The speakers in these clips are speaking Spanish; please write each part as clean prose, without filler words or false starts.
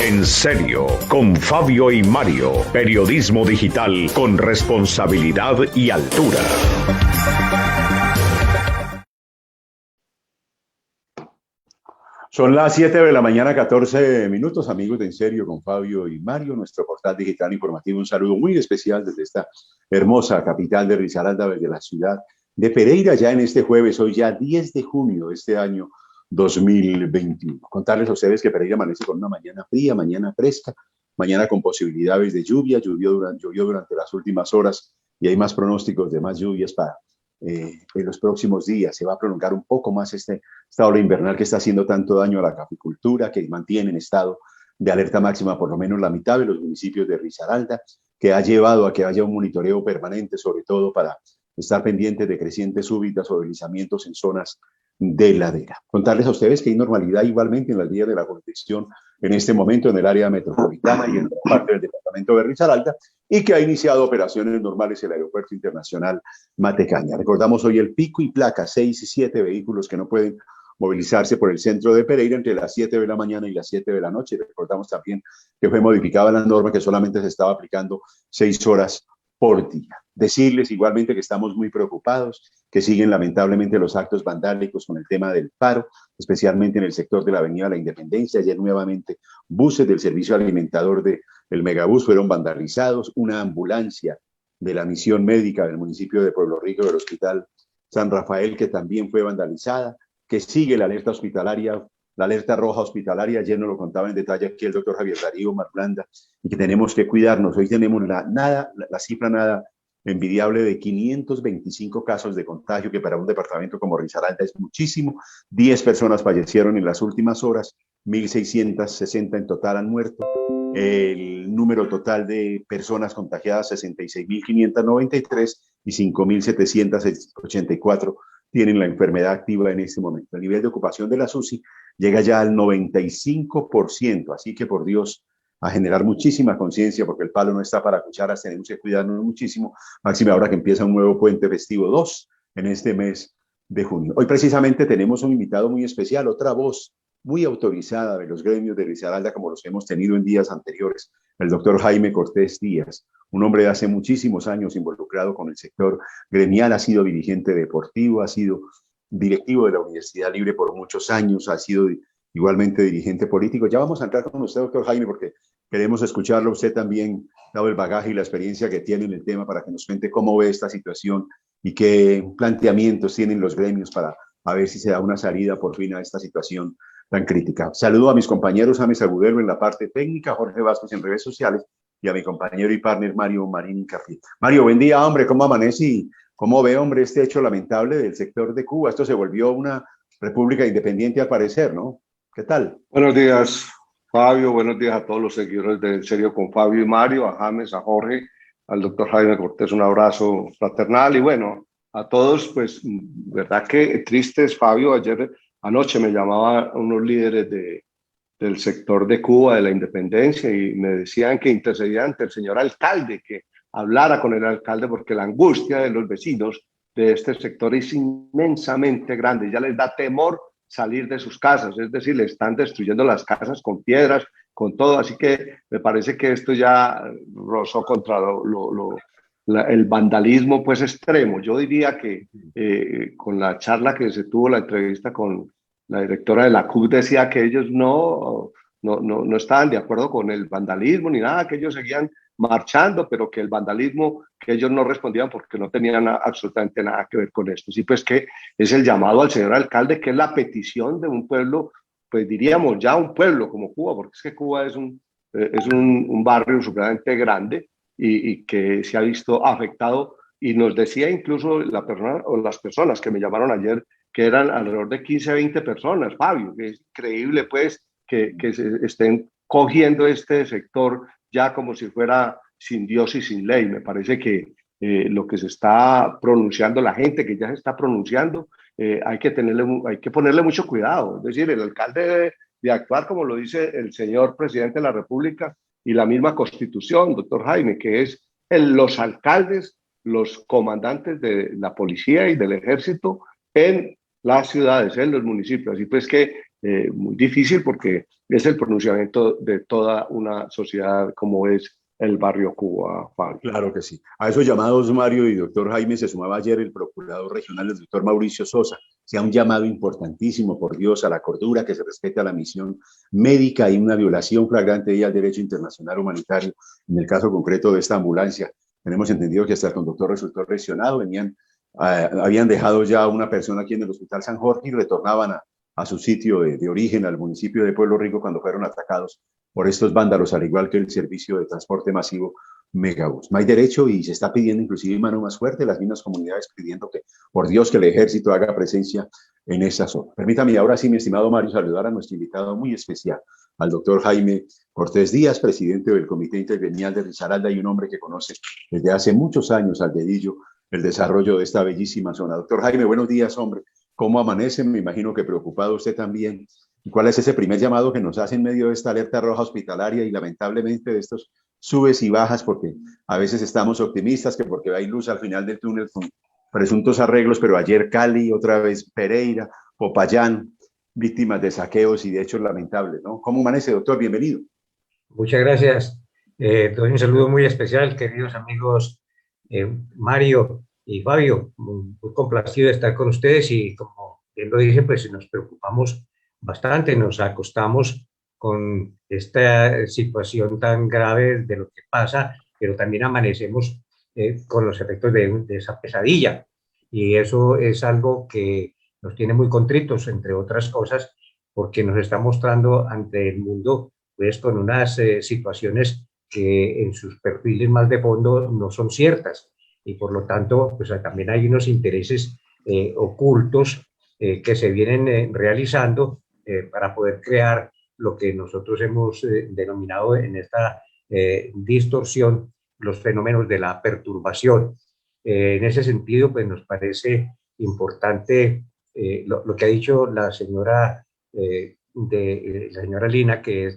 En serio, con Fabio y Mario. Periodismo digital con responsabilidad y altura. Son las 7 de la mañana, 14 minutos, amigos de En Serio con Fabio y Mario, nuestro portal digital informativo. Un saludo muy especial desde esta hermosa capital de Risaralda, desde la ciudad de Pereira, ya en este jueves, hoy ya 10 de junio de este año 2021. Contarles a ustedes que Pereira amanece con una mañana fría, mañana fresca, mañana con posibilidades de lluvia, llovió durante las últimas horas y hay más pronósticos de más lluvias para en los próximos días. Se va a prolongar un poco más esta ola invernal que está haciendo tanto daño a la caficultura, que mantiene en estado de alerta máxima por lo menos la mitad de los municipios de Risaralda, que ha llevado a que haya un monitoreo permanente, sobre todo para estar pendientes de crecientes súbitas o deslizamientos en zonas de ladera. Contarles a ustedes que hay normalidad igualmente en las vías de la jurisdicción en este momento en el área metropolitana y en parte del departamento de Risaralda, y que ha iniciado operaciones normales el Aeropuerto Internacional Matecaña. Recordamos hoy el pico y placa, 6 y 7 vehículos que no pueden movilizarse por el centro de Pereira entre las 7 de la mañana y las 7 de la noche. Recordamos también que fue modificada la norma que solamente se estaba aplicando 6 horas por día. Decirles igualmente que estamos muy preocupados, que siguen lamentablemente los actos vandálicos con el tema del paro, especialmente en el sector de la Avenida La Independencia. Ayer nuevamente buses del servicio alimentador del Megabús fueron vandalizados, una ambulancia de la misión médica del municipio de Pueblo Rico del Hospital San Rafael que también fue vandalizada, que sigue la alerta hospitalaria, la alerta roja hospitalaria. Ayer nos lo contaba en detalle aquí el doctor Javier Darío Marblanda, y que tenemos que cuidarnos. Hoy tenemos la cifra nada envidiable de 525 casos de contagio, que para un departamento como Risaralda es muchísimo. 10 personas fallecieron en las últimas horas, 1.660 en total han muerto. El número total de personas contagiadas, 66.593 y 5.784 tienen la enfermedad activa en este momento. El nivel de ocupación de la UCI llega ya al 95%, así que por Dios, a generar muchísima conciencia, porque el palo no está para cucharas, tenemos que cuidarnos muchísimo, máxima ahora que empieza un nuevo puente festivo 2 en este mes de junio. Hoy precisamente tenemos un invitado muy especial, otra voz muy autorizada de los gremios de Risaralda, como los que hemos tenido en días anteriores, el doctor Jaime Cortés Díaz, un hombre de hace muchísimos años involucrado con el sector gremial, ha sido dirigente deportivo, ha sido directivo de la Universidad Libre por muchos años, ha sido igualmente dirigente político. Ya vamos a entrar con usted, doctor Jaime, porque queremos escucharlo usted también, dado el bagaje y la experiencia que tiene en el tema, para que nos cuente cómo ve esta situación y qué planteamientos tienen los gremios para a ver si se da una salida por fin a esta situación tan crítica. Saludo a mis compañeros, James Agudelo en la parte técnica, Jorge Vázquez en redes sociales y a mi compañero y partner Mario Marín Café. Mario, buen día, hombre, ¿cómo amanece y cómo ve, hombre, este hecho lamentable del sector de Cuba? Esto se volvió una república independiente al parecer, ¿no? ¿Qué tal? Buenos días, Fabio. Buenos días a todos los seguidores de En Serio con Fabio y Mario, a James, a Jorge, al doctor Jaime Cortés, un abrazo fraternal. Y bueno, a todos, pues, verdad que tristes, Fabio. Anoche me llamaban unos líderes del sector de Cuba, de la independencia, y me decían que intercedían ante el señor alcalde, que hablara con el alcalde, porque la angustia de los vecinos de este sector es inmensamente grande. Ya les da temor salir de sus casas, es decir, le están destruyendo las casas con piedras, con todo, así que me parece que esto ya rozó contra el vandalismo pues extremo. Yo diría que con la charla que se tuvo, la entrevista con la directora de la CUC, decía que ellos no estaban de acuerdo con el vandalismo ni nada, que ellos seguían marchando, pero que el vandalismo, que ellos no respondían porque no tenían absolutamente nada que ver con esto. Sí, pues que es el llamado al señor alcalde, que es la petición de un pueblo, pues diríamos ya un pueblo como Cuba, porque es que Cuba es un barrio supremamente grande y que se ha visto afectado. Y nos decía incluso la persona o las personas que me llamaron ayer, que eran alrededor de 15, 20 personas, Fabio, que es increíble pues que se estén cogiendo este sector ya como si fuera sin Dios y sin ley. Me parece que lo que se está pronunciando, la gente que ya se está pronunciando, hay que ponerle mucho cuidado. Es decir, el alcalde debe de actuar como lo dice el señor presidente de la República y la misma Constitución, doctor Jaime, que es los alcaldes, los comandantes de la policía y del ejército en las ciudades, en los municipios. Así pues que muy difícil porque es el pronunciamiento de toda una sociedad como es el barrio Cuba, Fabio. Claro que sí. A esos llamados, Mario y doctor Jaime, se sumaba ayer el procurador regional, el doctor Mauricio Sosa. Sea un llamado importantísimo, por Dios, a la cordura, que se respete a la misión médica y una violación flagrante y al derecho internacional humanitario, en el caso concreto de esta ambulancia. Tenemos entendido que hasta el conductor resultó lesionado, habían dejado ya a una persona aquí en el Hospital San Jorge y retornaban a su sitio de origen, al municipio de Pueblo Rico, cuando fueron atacados por estos vándalos, al igual que el servicio de transporte masivo Megabús. No hay derecho y se está pidiendo inclusive mano más fuerte, las mismas comunidades pidiendo que, por Dios, que el ejército haga presencia en esa zona. Permítame ahora sí, mi estimado Mario, saludar a nuestro invitado muy especial, al doctor Jaime Cortés Díaz, presidente del Comité Intergremial de Risaralda y un hombre que conoce desde hace muchos años al dedillo el desarrollo de esta bellísima zona. Doctor Jaime, buenos días, hombre. ¿Cómo amanece? Me imagino que preocupado usted también. ¿Y cuál es ese primer llamado que nos hace en medio de esta alerta roja hospitalaria y lamentablemente de estos subes y bajas? Porque a veces estamos optimistas que porque hay luz al final del túnel con presuntos arreglos, pero ayer Cali, otra vez Pereira, Popayán, víctimas de saqueos y de hechos lamentables, ¿no? ¿Cómo amanece, doctor? Bienvenido. Muchas gracias. Doy un saludo muy especial, queridos amigos Mario y Fabio. Muy complacido de estar con ustedes y como bien lo dije, pues nos preocupamos bastante, nos acostamos con esta situación tan grave de lo que pasa, pero también amanecemos con los efectos de esa pesadilla. Y eso es algo que nos tiene muy contritos, entre otras cosas, porque nos está mostrando ante el mundo pues, con unas situaciones que en sus perfiles más de fondo no son ciertas. Y por lo tanto, pues también hay unos intereses ocultos que se vienen realizando para poder crear lo que nosotros hemos denominado en esta distorsión los fenómenos de la perturbación. En ese sentido, pues nos parece importante lo que ha dicho la señora, la señora Lina, que es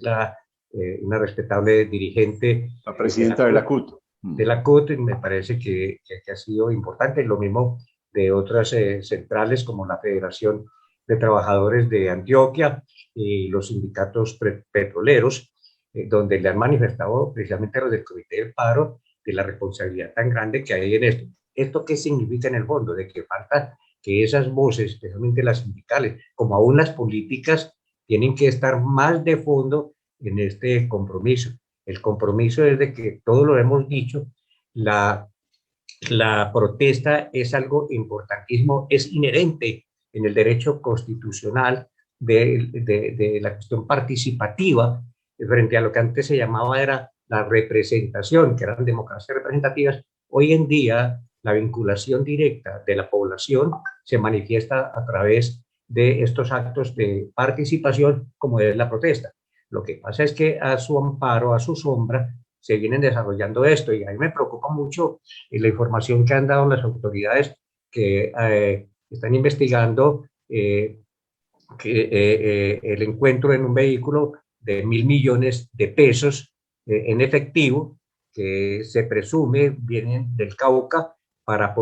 una respetable dirigente. La presidenta de la CUT. De la CUT, me parece que ha sido importante, lo mismo de otras centrales como la Federación de Trabajadores de Antioquia y los sindicatos petroleros, donde le han manifestado precisamente a los del Comité del Paro de la responsabilidad tan grande que hay en esto. ¿Esto qué significa en el fondo? De que falta que esas voces, especialmente las sindicales, como aún las políticas, tienen que estar más de fondo en este compromiso. El compromiso es de que, todo lo hemos dicho, la protesta es algo importantísimo, es inherente en el derecho constitucional de la cuestión participativa frente a lo que antes se llamaba era la representación, que eran democracias representativas. Hoy en día la vinculación directa de la población se manifiesta a través de estos actos de participación como es la protesta. Lo que pasa es que a su amparo, a su sombra, se vienen desarrollando esto y a mí me preocupa mucho la información que han dado las autoridades que están investigando el encuentro en un vehículo de 1.000 millones de pesos en efectivo que se presume vienen del Cauca para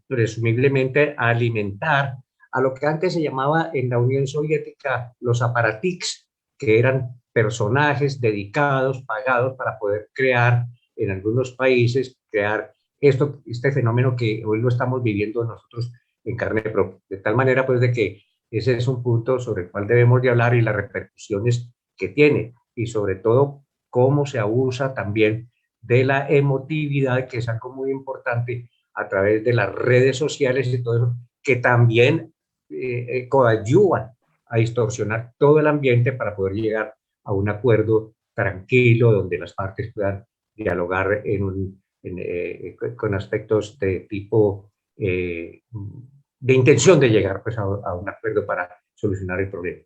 presumiblemente alimentar a lo que antes se llamaba en la Unión Soviética los aparatiks, que eran personajes dedicados, pagados para poder crear en algunos países, crear este fenómeno que hoy lo estamos viviendo nosotros en carne propia. De tal manera, pues, de que ese es un punto sobre el cual debemos de hablar y las repercusiones que tiene, y sobre todo cómo se abusa también de la emotividad, que es algo muy importante, a través de las redes sociales y todo eso, que también coadyuvan a distorsionar todo el ambiente para poder llegar a un acuerdo tranquilo donde las partes puedan dialogar con aspectos de tipo de intención de llegar pues, a un acuerdo para solucionar el problema.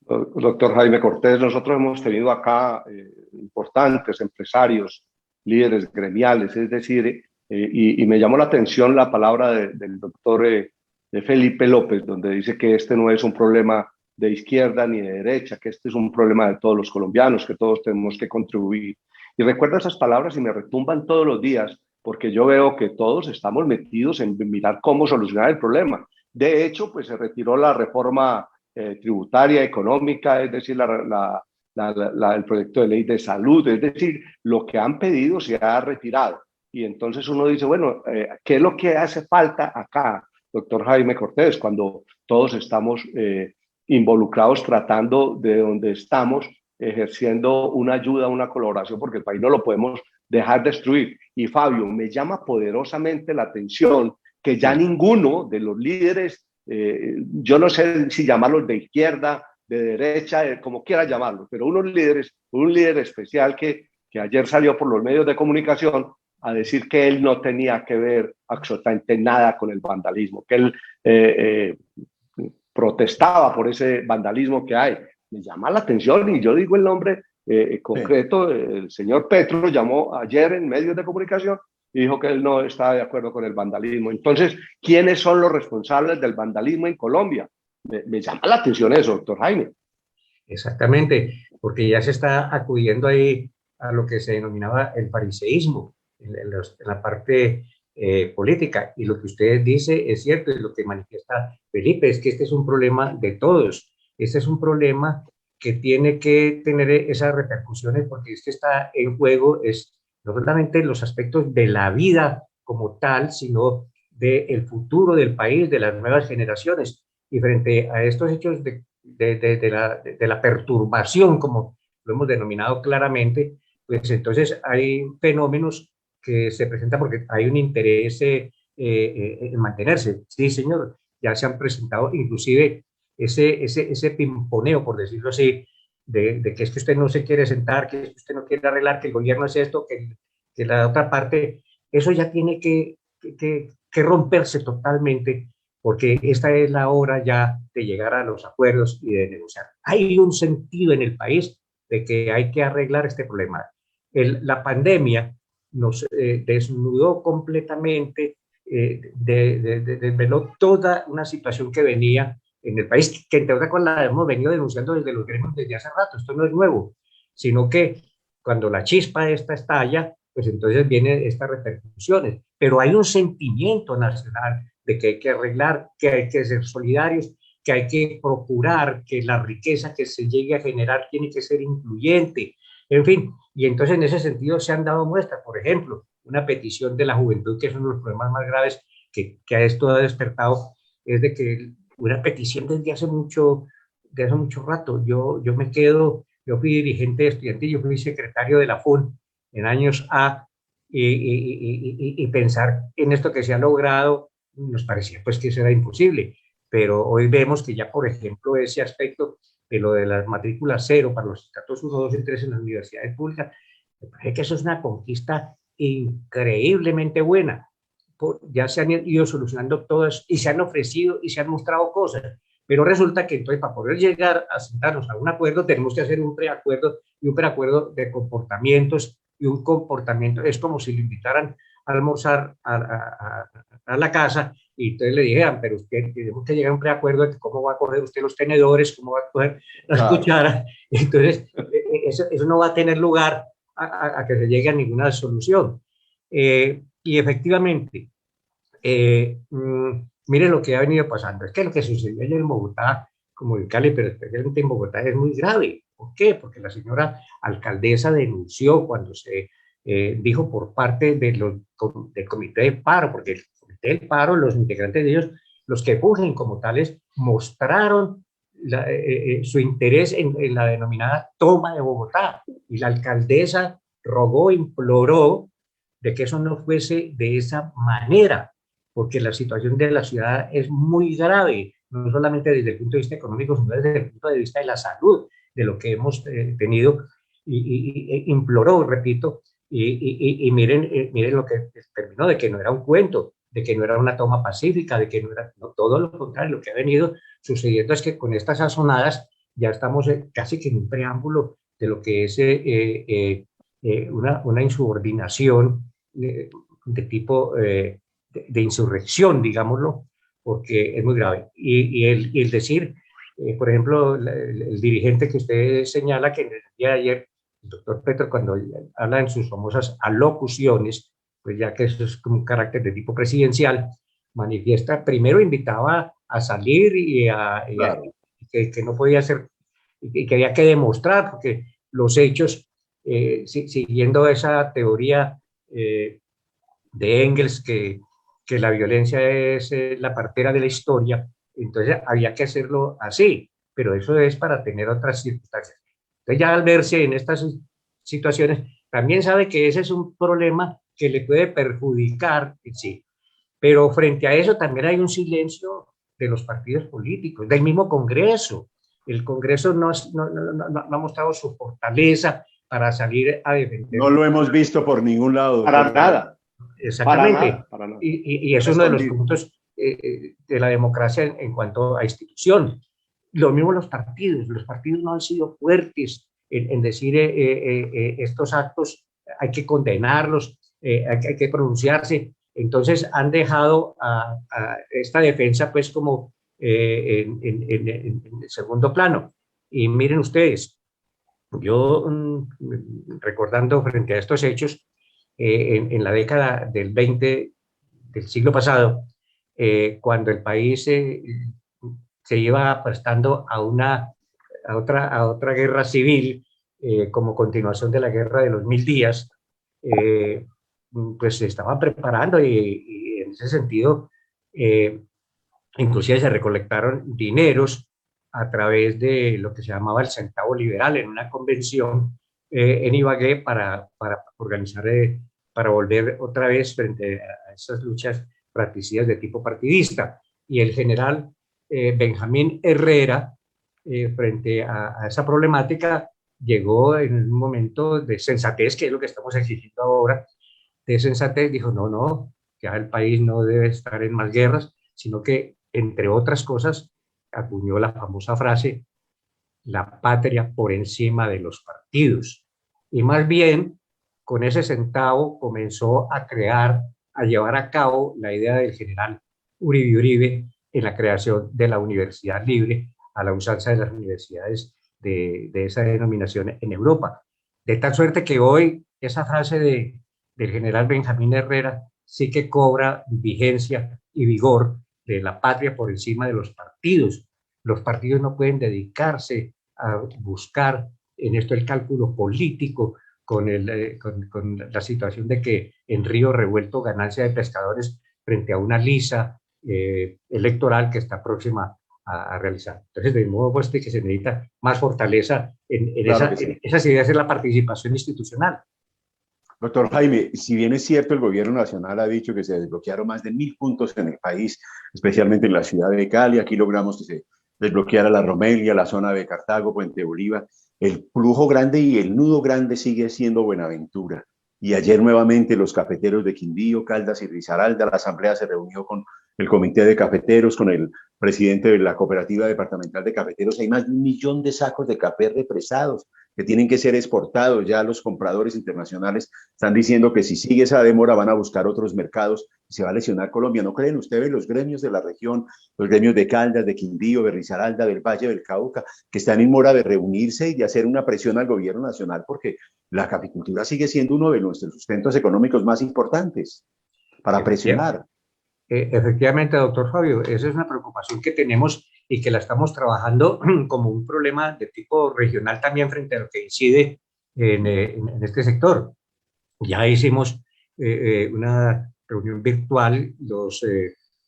Doctor Jaime Cortés, nosotros hemos tenido acá importantes empresarios, líderes gremiales, es decir, y me llamó la atención la palabra del doctor de Felipe López, donde dice que este no es un problema de izquierda ni de derecha, que este es un problema de todos los colombianos, que todos tenemos que contribuir. Y recuerdo esas palabras y me retumban todos los días, porque yo veo que todos estamos metidos en mirar cómo solucionar el problema. De hecho, pues se retiró la reforma tributaria, económica, es decir, el proyecto de ley de salud, es decir, lo que han pedido se ha retirado. Y entonces uno dice, bueno, ¿qué es lo que hace falta acá, doctor Jaime Cortés, cuando todos estamos involucrados tratando de donde estamos, ejerciendo una ayuda, una colaboración, porque el país no lo podemos dejar destruir? Y Fabio, me llama poderosamente la atención que ya ninguno de los líderes, yo no sé si llamarlos de izquierda, de derecha, como quiera llamarlos, pero unos líderes, un líder especial que ayer salió por los medios de comunicación a decir que él no tenía que ver absolutamente nada con el vandalismo, que él protestaba por ese vandalismo que hay. Me llama la atención y yo digo el nombre concreto. El señor Petro llamó ayer en medios de comunicación y dijo que él no estaba de acuerdo con el vandalismo. Entonces, ¿quiénes son los responsables del vandalismo en Colombia? Me llama la atención eso, doctor Jaime. Exactamente, porque ya se está acudiendo ahí a lo que se denominaba el fariseísmo en la parte política. Y lo que usted dice es cierto, y lo que manifiesta Felipe es que este es un problema de todos. Este es un problema que tiene que tener esas repercusiones, porque es que está en juego es no solamente los aspectos de la vida como tal, sino del futuro del país, de las nuevas generaciones. Y frente a estos hechos de la perturbación, como lo hemos denominado claramente, pues entonces hay fenómenos que se presentan porque hay un interés en mantenerse. Sí, señor, ya se han presentado inclusive ese pimponeo, por decirlo así, de que es que usted no se quiere sentar, que es que usted no quiere arreglar, que el gobierno es esto, que la otra parte. Eso ya tiene que romperse totalmente, porque esta es la hora ya de llegar a los acuerdos y de negociar. Hay un sentido en el país de que hay que arreglar este problema. La pandemia nos desnudó completamente, desveló toda una situación que venía en el país, que entre otras cosas la hemos venido denunciando desde los gremios desde hace rato. Esto no es nuevo, sino que cuando la chispa esta estalla, pues entonces vienen estas repercusiones. Pero hay un sentimiento nacional de que hay que arreglar, que hay que ser solidarios, que hay que procurar que la riqueza que se llegue a generar tiene que ser incluyente, en fin. Y entonces en ese sentido se han dado muestras. Por ejemplo, una petición de la juventud, que es uno de los problemas más graves que a esto ha despertado, es de que una petición desde hace mucho rato. Yo fui dirigente estudiantil, yo fui secretario de la FUN en años A, y pensar en esto que se ha logrado nos parecía pues que eso era imposible, pero hoy vemos que ya, por ejemplo, ese aspecto de lo de las matrículas cero para los estratos 1, 2 y 3 en las universidades públicas, me parece que eso es una conquista increíblemente buena. Ya se han ido solucionando todas y se han ofrecido y se han mostrado cosas, pero resulta que entonces para poder llegar a sentarnos a un acuerdo tenemos que hacer un preacuerdo, y un preacuerdo de comportamientos, y un comportamiento es como si lo invitaran a almorzar a la casa y entonces le dijeran, pero usted tenemos que llegar a un preacuerdo de cómo va a coger usted los tenedores, cómo va a coger las cucharas. Entonces eso no va a tener lugar a que se llegue a ninguna solución. Y efectivamente, mire lo que ha venido pasando. Es que lo que sucedió ayer en Bogotá, como en Cali, pero especialmente en Bogotá, es muy grave. ¿Por qué? Porque la señora alcaldesa denunció cuando se dijo por parte del comité de paro, porque el comité de paro, los integrantes de ellos, los que fungen como tales, mostraron su interés en la denominada toma de Bogotá, y la alcaldesa rogó, imploró de que eso no fuese de esa manera, porque la situación de la ciudad es muy grave, no solamente desde el punto de vista económico, sino desde el punto de vista de la salud, de lo que hemos tenido, y imploró, repito, y miren lo que terminó, de que no era un cuento, de que no era una toma pacífica, de que no era, no, todo lo contrario. Lo que ha venido sucediendo es que con estas sazonadas ya estamos casi que en un preámbulo de lo que es una insubordinación de tipo de insurrección, digámoslo, porque es muy grave. Y el decir, por ejemplo, el dirigente que usted señala, que en el día de ayer, el doctor Petro, cuando habla en sus famosas alocuciones, pues ya que eso es como un carácter de tipo presidencial, manifiesta, primero invitaba a salir Claro. que no podía ser, y que había que demostrar, porque los hechos, siguiendo esa teoría de Engels, que la violencia es la partera de la historia, entonces había que hacerlo así, pero eso es para tener otras circunstancias. Entonces ya al verse en estas situaciones, también sabe que ese es un problema que le puede perjudicar en sí, pero frente a eso también hay un silencio de los partidos políticos, del mismo Congreso. El Congreso no ha mostrado su fortaleza para salir a No defender. lo hemos visto por ningún lado, Para doctor. nada, para Exactamente. nada, para nada. Y es Está uno de los escondido. puntos de la democracia en cuanto a institución. Lo mismo los partidos no han sido fuertes en decir estos actos hay que condenarlos, hay que pronunciarse. Entonces han dejado a esta defensa pues como en segundo plano. Y miren ustedes, yo recordando frente a estos hechos, en la década del 20 del siglo pasado, cuando el país se iba prestando a otra guerra civil, como continuación de la guerra de los 1000 días, eh, pues se estaban preparando y en ese sentido, inclusive se recolectaron dineros a través de lo que se llamaba el centavo liberal en una convención en Ibagué para organizar, para volver otra vez frente a esas luchas fratricidas de tipo partidista. Y el general Benjamín Herrera, frente a esa problemática, llegó en un momento de sensatez, que es lo que estamos exigiendo ahora, de sensatez, dijo, no, ya el país no debe estar en más guerras, sino que, entre otras cosas, acuñó la famosa frase, la patria por encima de los partidos. Y más bien, con ese centavo comenzó a crear, a llevar a cabo la idea del general Uribe en la creación de la Universidad Libre, a la usanza de las universidades de esa denominación en Europa. De tal suerte que hoy esa frase del general Benjamín Herrera sí que cobra vigencia y vigor de la patria por encima de los partidos. Los partidos no pueden dedicarse a buscar en esto el cálculo político con la situación de que en Río Revuelto ganancia de pescadores frente a una lisa electoral que está próxima a realizar. Entonces, de modo pues que se necesita más fortaleza Claro que sí. en esas ideas de la participación institucional. Doctor Jaime, si bien es cierto, el gobierno nacional ha dicho que se desbloquearon más de 1000 puntos en el país, especialmente en la ciudad de Cali. Aquí logramos que se desbloqueara la Romelia, la zona de Cartago, Puente Bolívar. El flujo grande y el nudo grande sigue siendo Buenaventura. Y ayer nuevamente los cafeteros de Quindío, Caldas y Risaralda, la asamblea se reunió con el comité de cafeteros, con el presidente de la cooperativa departamental de cafeteros. Hay más de 1 millón de sacos de café represados que tienen que ser exportados. Ya los compradores internacionales están diciendo que si sigue esa demora van a buscar otros mercados y se va a lesionar Colombia. ¿No creen ustedes los gremios de la región, los gremios de Caldas, de Quindío, de Risaralda, del Valle del Cauca, que están en mora de reunirse y de hacer una presión al gobierno nacional? Porque la caficultura sigue siendo uno de nuestros sustentos económicos más importantes para presionar. Efectivamente, doctor Fabio, esa es una preocupación que tenemos y que la estamos trabajando como un problema de tipo regional también frente a lo que incide en este sector. Ya hicimos una reunión virtual, los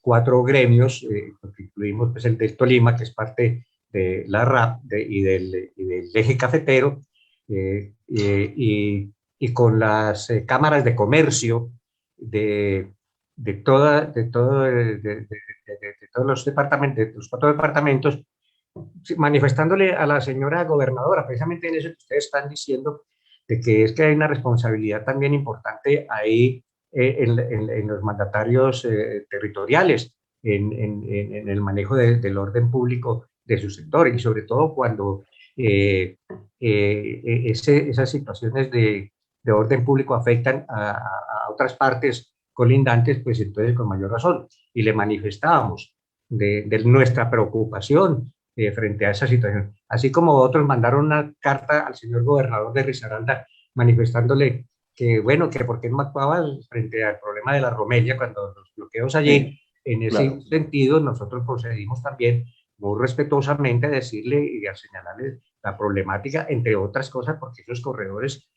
4 gremios, porque incluimos pues, el de Tolima, que es parte de la RAP y del eje cafetero, y con las cámaras de comercio de todos los departamentos, de los 4 departamentos, manifestándole a la señora gobernadora, precisamente en eso que ustedes están diciendo, de que es que hay una responsabilidad también importante ahí en los mandatarios territoriales, en el manejo del orden público de su sector, y sobre todo cuando esas situaciones de orden público afectan a otras partes colindantes, pues entonces con mayor razón. Y le manifestábamos de nuestra preocupación frente a esa situación. Así como otros mandaron una carta al señor gobernador de Risaralda manifestándole que, bueno, que por qué no actuaba frente al problema de la Romelia cuando los bloqueos allí En ese Claro. sentido, nosotros procedimos también muy respetuosamente a decirle y a señalarle la problemática, entre otras cosas, porque esos corredores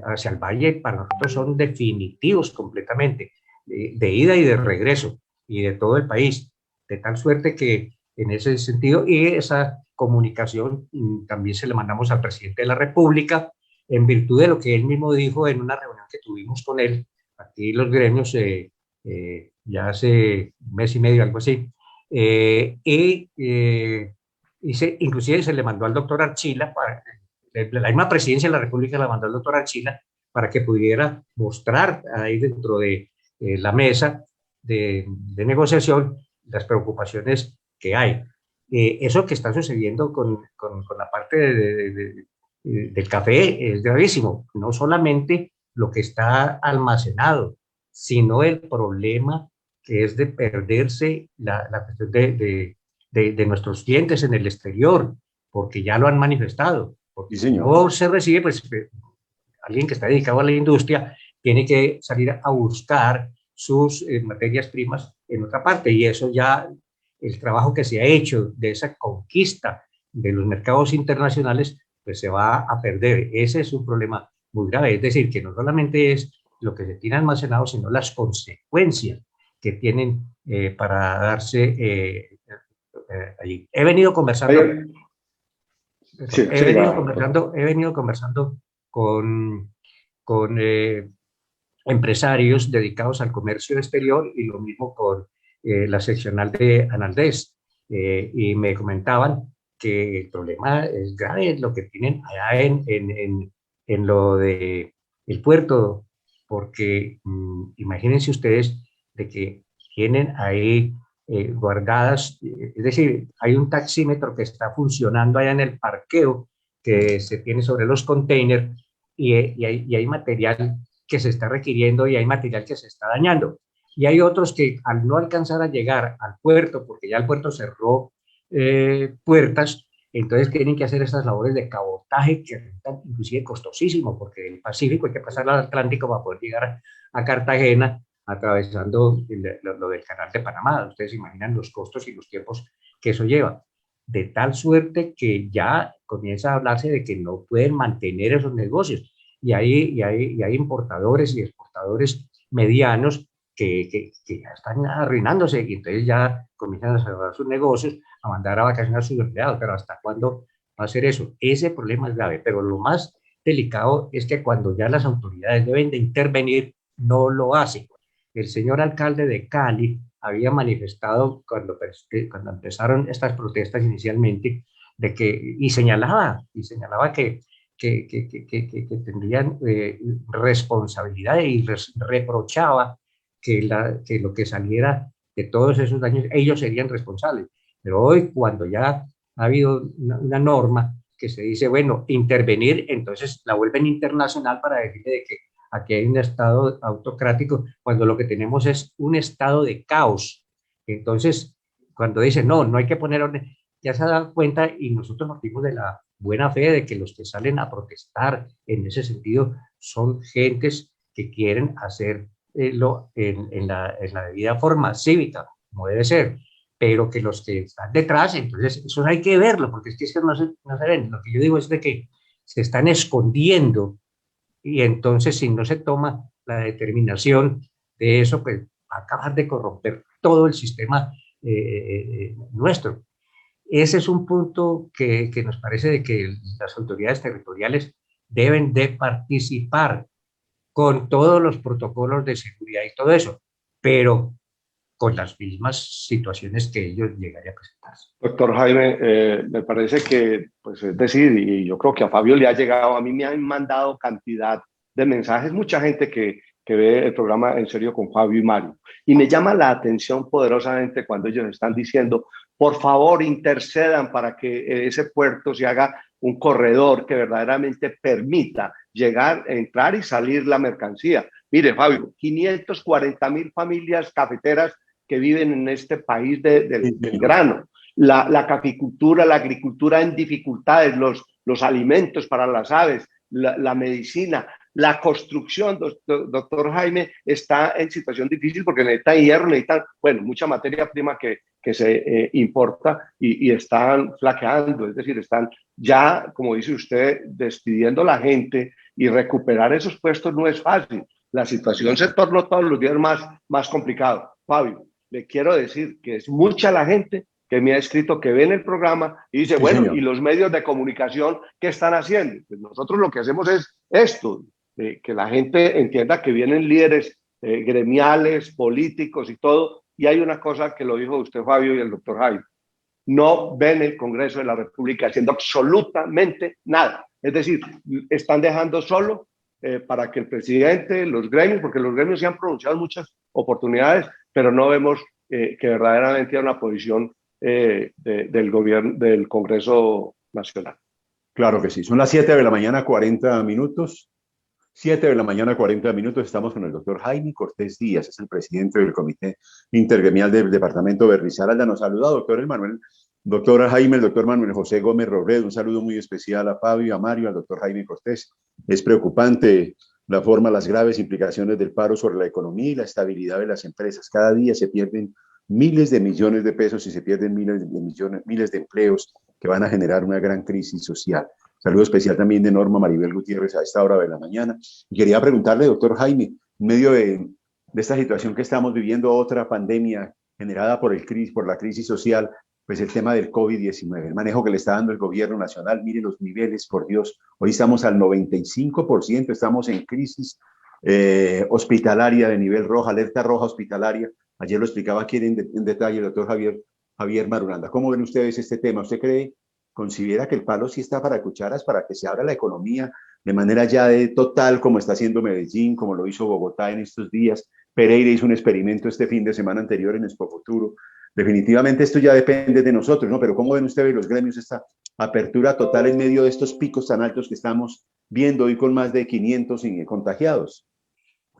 hacia el valle para nosotros son definitivos completamente, de ida y de regreso, y de todo el país, de tal suerte que en ese sentido, y esa comunicación también se le mandamos al presidente de la República, en virtud de lo que él mismo dijo en una reunión que tuvimos con él, aquí los gremios, ya hace un mes y medio, algo así, inclusive se le mandó al doctor Archila, la misma presidencia de la República la mandó al doctor Archila para que pudiera mostrar ahí dentro de la mesa de negociación las preocupaciones que hay. Eso que está sucediendo con la parte del café es gravísimo, no solamente lo que está almacenado, sino el problema que es de perderse la cuestión de nuestros clientes en el exterior, porque ya lo han manifestado, porque Sí, si señor. no se recibe, pues alguien que está dedicado a la industria tiene que salir a buscar sus materias primas en otra parte, y eso ya, el trabajo que se ha hecho de esa conquista de los mercados internacionales, pues se va a perder. Ese es un problema muy grave, es decir, que no solamente es lo que se tiene almacenado, sino las consecuencias que tienen para darse allí. He venido conversando, Sí, siga, doctor. he venido conversando con empresarios dedicados al comercio exterior y lo mismo con la seccional de Analdés. Y me comentaban que el problema es grave, lo que tienen allá en lo de el puerto, porque imagínense ustedes de que tienen ahí guardadas, es decir, hay un taxímetro que está funcionando allá en el parqueo que se tiene sobre los containers, y hay material que se está requiriendo y hay material que se está dañando. Y hay otros que al no alcanzar a llegar al puerto, porque ya el puerto cerró puertas, entonces tienen que hacer estas labores de cabotaje que resultan inclusive costosísimo, porque del Pacífico hay que pasar al Atlántico para poder llegar a Cartagena, atravesando lo del canal de Panamá. Ustedes imaginan los costos y los tiempos que eso lleva. De tal suerte que ya comienza a hablarse de que no pueden mantener esos negocios. Y hay importadores y exportadores medianos que ya están arruinándose, y entonces ya comienzan a cerrar sus negocios, a mandar a vacaciones a sus empleados. Pero ¿hasta cuándo va a ser eso? Ese problema es grave, pero lo más delicado es que cuando ya las autoridades deben de intervenir, no lo hacen. El señor alcalde de Cali había manifestado cuando empezaron estas protestas inicialmente, y señalaba que tendrían responsabilidad, y reprochaba que lo que saliera de todos esos daños, ellos serían responsables. Pero hoy, cuando ya ha habido una norma que se dice, bueno, intervenir, entonces la vuelven internacional para decirle de que aquí hay un estado autocrático, cuando lo que tenemos es un estado de caos. Entonces, cuando dicen, no, no hay que poner orden, ya se ha dado cuenta, y nosotros partimos de la buena fe de que los que salen a protestar en ese sentido son gentes que quieren hacerlo en la debida forma cívica, como debe ser, pero que los que están detrás, entonces eso hay que verlo, porque es que no se ven. Lo que yo digo es de que se están escondiendo, y entonces si no se toma la determinación de eso, pues va a acabar de corromper todo el sistema nuestro. Ese es un punto que nos parece de que las autoridades territoriales deben de participar con todos los protocolos de seguridad y todo eso, pero con las mismas situaciones que ellos llegarían a presentarse. Doctor Jaime, me parece que, pues es decir, y yo creo que a Fabio le ha llegado, a mí me han mandado cantidad de mensajes, mucha gente que ve el programa En Serio con Fabio y Mario, y me llama la atención poderosamente cuando ellos están diciendo, por favor, intercedan para que ese puerto se haga un corredor que verdaderamente permita llegar, entrar y salir la mercancía. Mire, Fabio, 540,000 familias cafeteras que viven en este país del grano. La caficultura, la agricultura en dificultades, los alimentos para las aves, la medicina, La construcción, doctor Jaime, está en situación difícil porque necesita hierro, necesitan, bueno, mucha materia prima que se importa y están flaqueando, es decir, están ya, como dice usted, despidiendo a la gente y recuperar esos puestos no es fácil. La situación se torna todos los días más complicado. Fabio, le quiero decir que es mucha la gente que me ha escrito, que ven el programa y dice, Sí, bueno, señor. ¿y los medios de comunicación qué están haciendo? Pues nosotros lo que hacemos es esto, que la gente entienda que vienen líderes gremiales, políticos y todo, y hay una cosa que lo dijo usted, Fabio, y el doctor Jaime, no ven el Congreso de la República haciendo absolutamente nada. Es decir, están dejando solo para que el presidente, los gremios, porque los gremios se han pronunciado en muchas oportunidades, pero no vemos que verdaderamente hay una posición del gobierno, del Congreso Nacional. Claro que sí. Son las 7 de la mañana, 40 minutos. 7 de la mañana, 40 minutos. Estamos con el doctor Jaime Cortés Díaz, es el presidente del Comité Intergremial del Departamento de Risaralda. Nos saluda, doctor Jaime, el doctor Manuel José Gómez Robledo. Un saludo muy especial a Fabio, a Mario, al doctor Jaime Cortés. Es preocupante la forma, las graves implicaciones del paro sobre la economía y la estabilidad de las empresas. Cada día se pierden miles de millones de pesos y se pierden miles de empleos que van a generar una gran crisis social. Saludo especial también de Norma Maribel Gutiérrez a esta hora de la mañana. Y quería preguntarle, doctor Jaime, en medio de esta situación que estamos viviendo, otra pandemia generada por la crisis social, pues el tema del COVID-19, el manejo que le está dando el gobierno nacional. Mire los niveles, por Dios, hoy estamos al 95%, estamos en crisis hospitalaria de nivel rojo, alerta roja hospitalaria. Ayer lo explicaba aquí en detalle el doctor Javier Marulanda. ¿Cómo ven ustedes este tema? ¿Usted considera que el palo sí está para cucharas, para que se abra la economía de manera ya total, como está haciendo Medellín, como lo hizo Bogotá en estos días? Pereira hizo un experimento este fin de semana anterior en Expo Futuro. Definitivamente esto ya depende de nosotros, ¿no? Pero ¿cómo ven ustedes los gremios esta apertura total en medio de estos picos tan altos que estamos viendo hoy con más de 500 contagiados?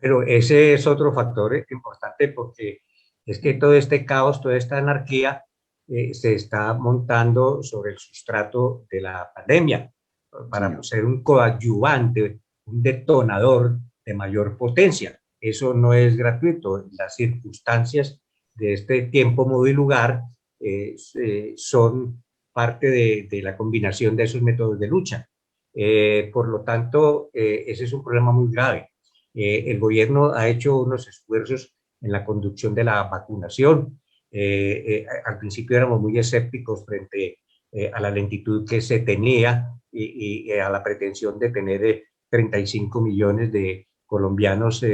Pero ese es otro factor importante porque es que todo este caos, toda esta anarquía se está montando sobre el sustrato de la pandemia para ser un coadyuvante, un detonador de mayor potencia. Eso no es gratuito. Las circunstancias de este tiempo, modo y lugar son parte de la combinación de esos métodos de lucha. Por lo tanto, ese es un problema muy grave. El gobierno ha hecho unos esfuerzos en la conducción de la vacunación. Al principio éramos muy escépticos frente a la lentitud que se tenía y a la pretensión de tener 35 millones de colombianos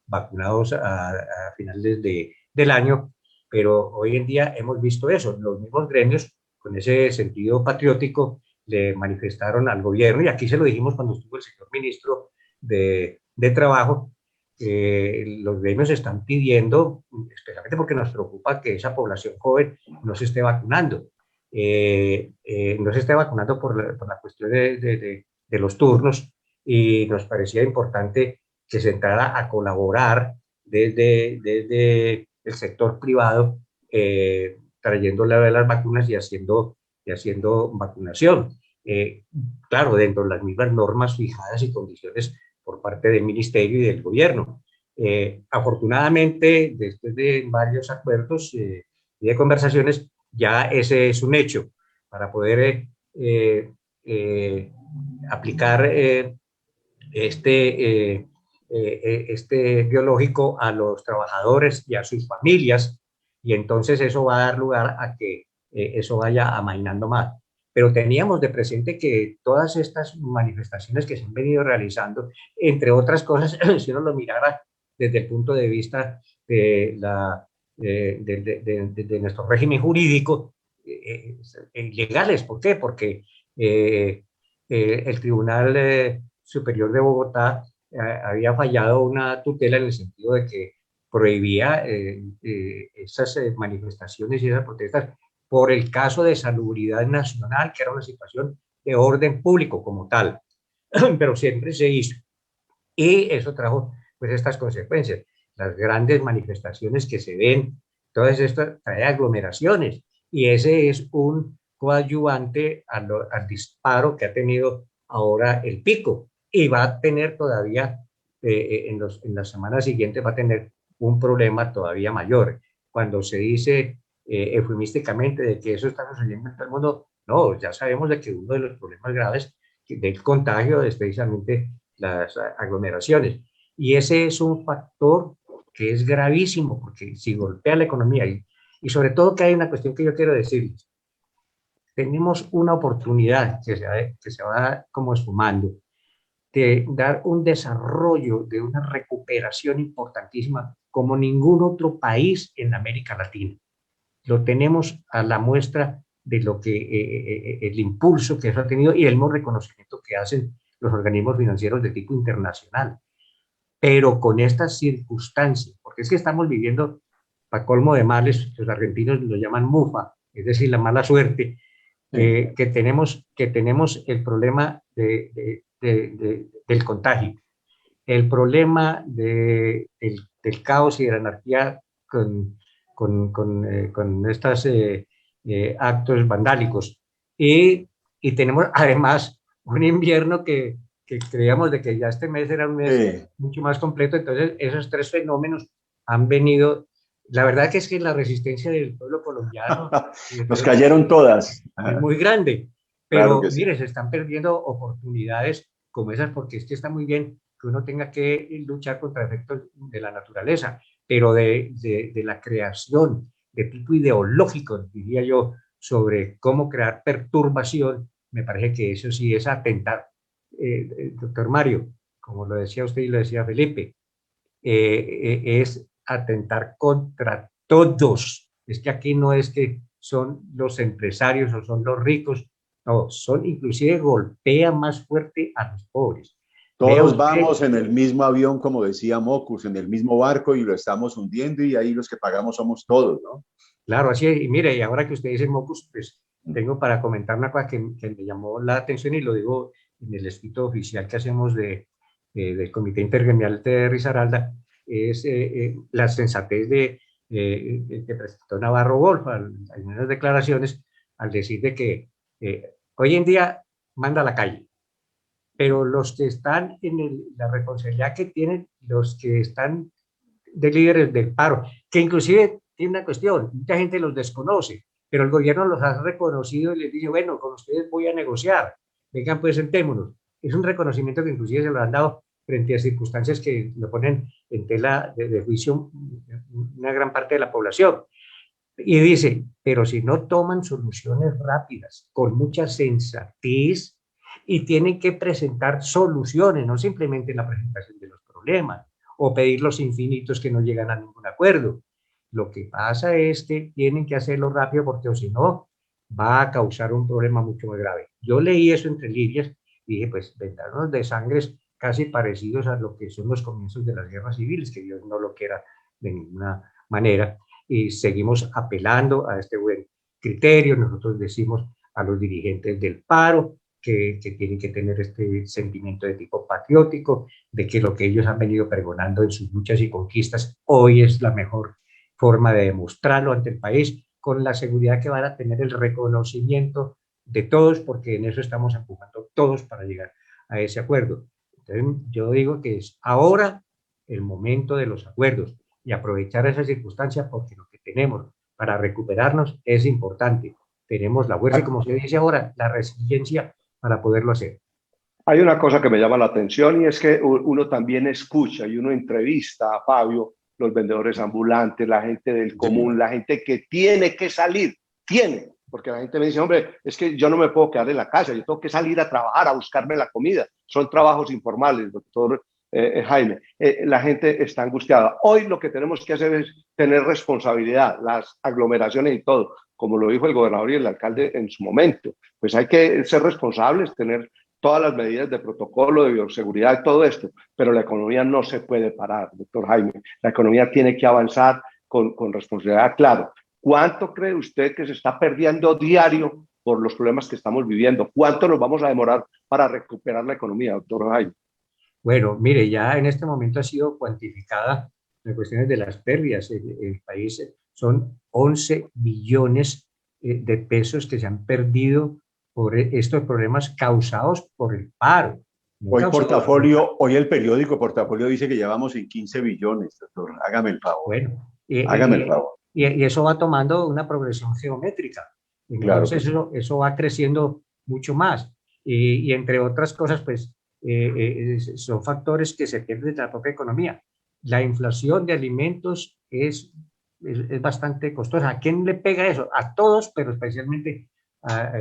vacunados a finales del año, pero hoy en día hemos visto eso. Los mismos gremios, con ese sentido patriótico, le manifestaron al gobierno, y aquí se lo dijimos cuando estuvo el señor ministro de Trabajo, los gremios están pidiendo, especialmente porque nos preocupa que esa población joven no se esté vacunando. No se esté vacunando por la cuestión de los turnos, y nos parecía importante que se entrara a colaborar desde el sector privado, trayéndole las vacunas y haciendo vacunación. Claro, dentro de las mismas normas fijadas y condiciones por parte del ministerio y del gobierno. Afortunadamente, después de varios acuerdos y de conversaciones, ya ese es un hecho para poder aplicar este biológico a los trabajadores y a sus familias, y entonces eso va a dar lugar a que eso vaya amainando más. Pero teníamos de presente que todas estas manifestaciones que se han venido realizando, entre otras cosas, si uno lo mirara desde el punto de vista de nuestro régimen jurídico, legales. ¿Por qué? Porque el Tribunal Superior de Bogotá había fallado una tutela en el sentido de que prohibía esas manifestaciones y esas protestas por el caso de salubridad nacional, que era una situación de orden público como tal, pero siempre se hizo. Y eso trajo pues estas consecuencias. Las grandes manifestaciones que se ven, todas estas trae aglomeraciones, y ese es un coadyuvante al disparo que ha tenido ahora el pico. y va a tener todavía, en las semanas siguientes va a tener un problema todavía mayor. Cuando se dice eufemísticamente de que eso está sucediendo en todo el mundo, no, ya sabemos de que uno de los problemas graves del contagio es precisamente las aglomeraciones. Y ese es un factor que es gravísimo, porque si golpea la economía y sobre todo que hay una cuestión que yo quiero decirles, tenemos una oportunidad que se va como esfumando de dar un desarrollo, de una recuperación importantísima como ningún otro país en América Latina. Lo tenemos a la muestra de lo que el impulso que eso ha tenido y el mismo reconocimiento que hacen los organismos financieros de tipo internacional. Pero con estas circunstancias, porque es que estamos viviendo, para colmo de males, los argentinos lo llaman mufa, es decir, la mala suerte, que tenemos el problema del contagio, el problema del caos y de la anarquía con estos actos vandálicos. Y tenemos además un invierno que creíamos de que ya este mes era un mes mucho más completo, entonces esos tres fenómenos han venido. La verdad que es que la resistencia del pueblo colombiano nos cayeron todas. Es muy grande, Claro pero que sí. mire, se están perdiendo oportunidades como esas, porque es que está muy bien que uno tenga que luchar contra efectos de la naturaleza, pero de la creación de tipo ideológico, diría yo, sobre cómo crear perturbación, me parece que eso sí es atentar. Doctor Mario, como lo decía usted y lo decía Felipe, es atentar contra todos. Es que aquí no es que son los empresarios o son los ricos, no, son inclusive golpea más fuerte a los pobres. Vea Todos usted, vamos en el mismo avión, como decía Mocus, en el mismo barco y lo estamos hundiendo y ahí los que pagamos somos todos, ¿no? claro, así es, y mire, y ahora que usted dice Mocus, pues tengo para comentar una cosa que me llamó la atención y lo digo en el escrito oficial que hacemos del Comité Intergremial de Risaralda, es la sensatez que presentó Navarro Wolf en unas declaraciones al decir de que hoy en día manda a la calle, pero los que están en la responsabilidad que tienen los que están de líderes del paro, que inclusive tiene una cuestión, mucha gente los desconoce, pero el gobierno los ha reconocido y les dice, bueno, con ustedes voy a negociar, vengan pues sentémonos. Es un reconocimiento que inclusive se lo han dado frente a circunstancias que lo ponen en tela de juicio una gran parte de la población. Y dice, pero si no toman soluciones rápidas, con mucha sensatez, y tienen que presentar soluciones, no simplemente la presentación de los problemas, o pedir los infinitos que no llegan a ningún acuerdo. Lo que pasa es que tienen que hacerlo rápido porque o si no, va a causar un problema mucho más grave. Yo leí eso entre líneas y dije, pues vendrán de sangres casi parecidos a lo que son los comienzos de las guerras civiles, que Dios no lo quiera de ninguna manera, y seguimos apelando a este buen criterio. Nosotros decimos a los dirigentes del paro que tienen que tener este sentimiento de tipo patriótico, de que lo que ellos han venido pregonando en sus luchas y conquistas hoy es la mejor forma de demostrarlo ante el país, con la seguridad que van a tener el reconocimiento de todos, porque en eso estamos empujando todos para llegar a ese acuerdo. Entonces, yo digo que es ahora el momento de los acuerdos y aprovechar esa circunstancia porque lo que tenemos para recuperarnos es importante. Tenemos la fuerza y, como se dice ahora, la resiliencia para poderlo hacer. Hay una cosa que me llama la atención y es que uno también escucha y uno entrevista a Fabio, los vendedores ambulantes, la gente del común, la gente que tiene que salir, porque la gente me dice, hombre, es que yo no me puedo quedar en la casa, yo tengo que salir a trabajar, a buscarme la comida. Son trabajos informales, doctor Jaime. La gente está angustiada. Hoy lo que tenemos que hacer es tener responsabilidad, las aglomeraciones y todo, como lo dijo el gobernador y el alcalde en su momento. Pues hay que ser responsables, tener todas las medidas de protocolo, de bioseguridad y todo esto, pero la economía no se puede parar, doctor Jaime. La economía tiene que avanzar con responsabilidad. Claro, ¿cuánto cree usted que se está perdiendo diario por los problemas que estamos viviendo? ¿Cuánto nos vamos a demorar para recuperar la economía, doctor Jaime? Bueno, mire, ya en este momento ha sido cuantificada las cuestiones de las pérdidas. El país son 11 billones de pesos que se han perdido por estos problemas causados por el paro. Hoy Portafolio, hoy el periódico Portafolio dice que ya vamos en 15 billones, doctor. Hágame el favor. Bueno, Hágame el favor. y eso va tomando una progresión geométrica. Claro Entonces, eso va creciendo mucho más. Y entre otras cosas, pues, son factores que se pierden de la propia economía. La inflación de alimentos es bastante costosa. ¿A quién le pega eso? A todos, pero especialmente a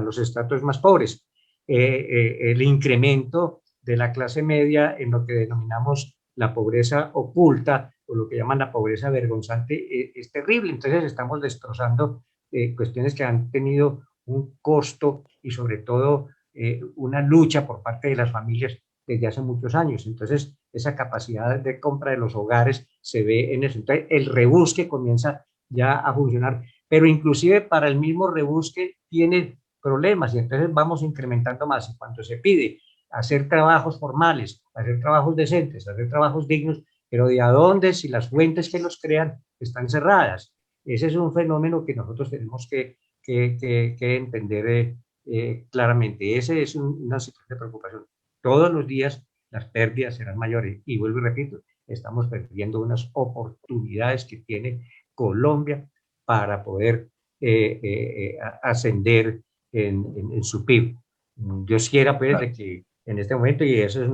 los estratos más pobres. El incremento de la clase media en lo que denominamos la pobreza oculta o lo que llaman la pobreza vergonzante es terrible. Entonces estamos destrozando cuestiones que han tenido un costo y sobre todo una lucha por parte de las familias desde hace muchos años. Entonces esa capacidad de compra de los hogares se ve en eso. Entonces el rebusque comienza ya a funcionar, pero inclusive para el mismo rebusque tiene problemas y entonces vamos incrementando más. Y cuando se pide hacer trabajos formales, hacer trabajos decentes, hacer trabajos dignos, pero ¿de a dónde si las fuentes que los crean están cerradas? Ese es un fenómeno que nosotros tenemos que entender claramente. Ese es una situación de preocupación. Todos los días las pérdidas serán mayores y vuelvo y repito, estamos perdiendo unas oportunidades que tiene Colombia para poder ascender en su PIB. Dios quiera pues de que en este momento, y eso es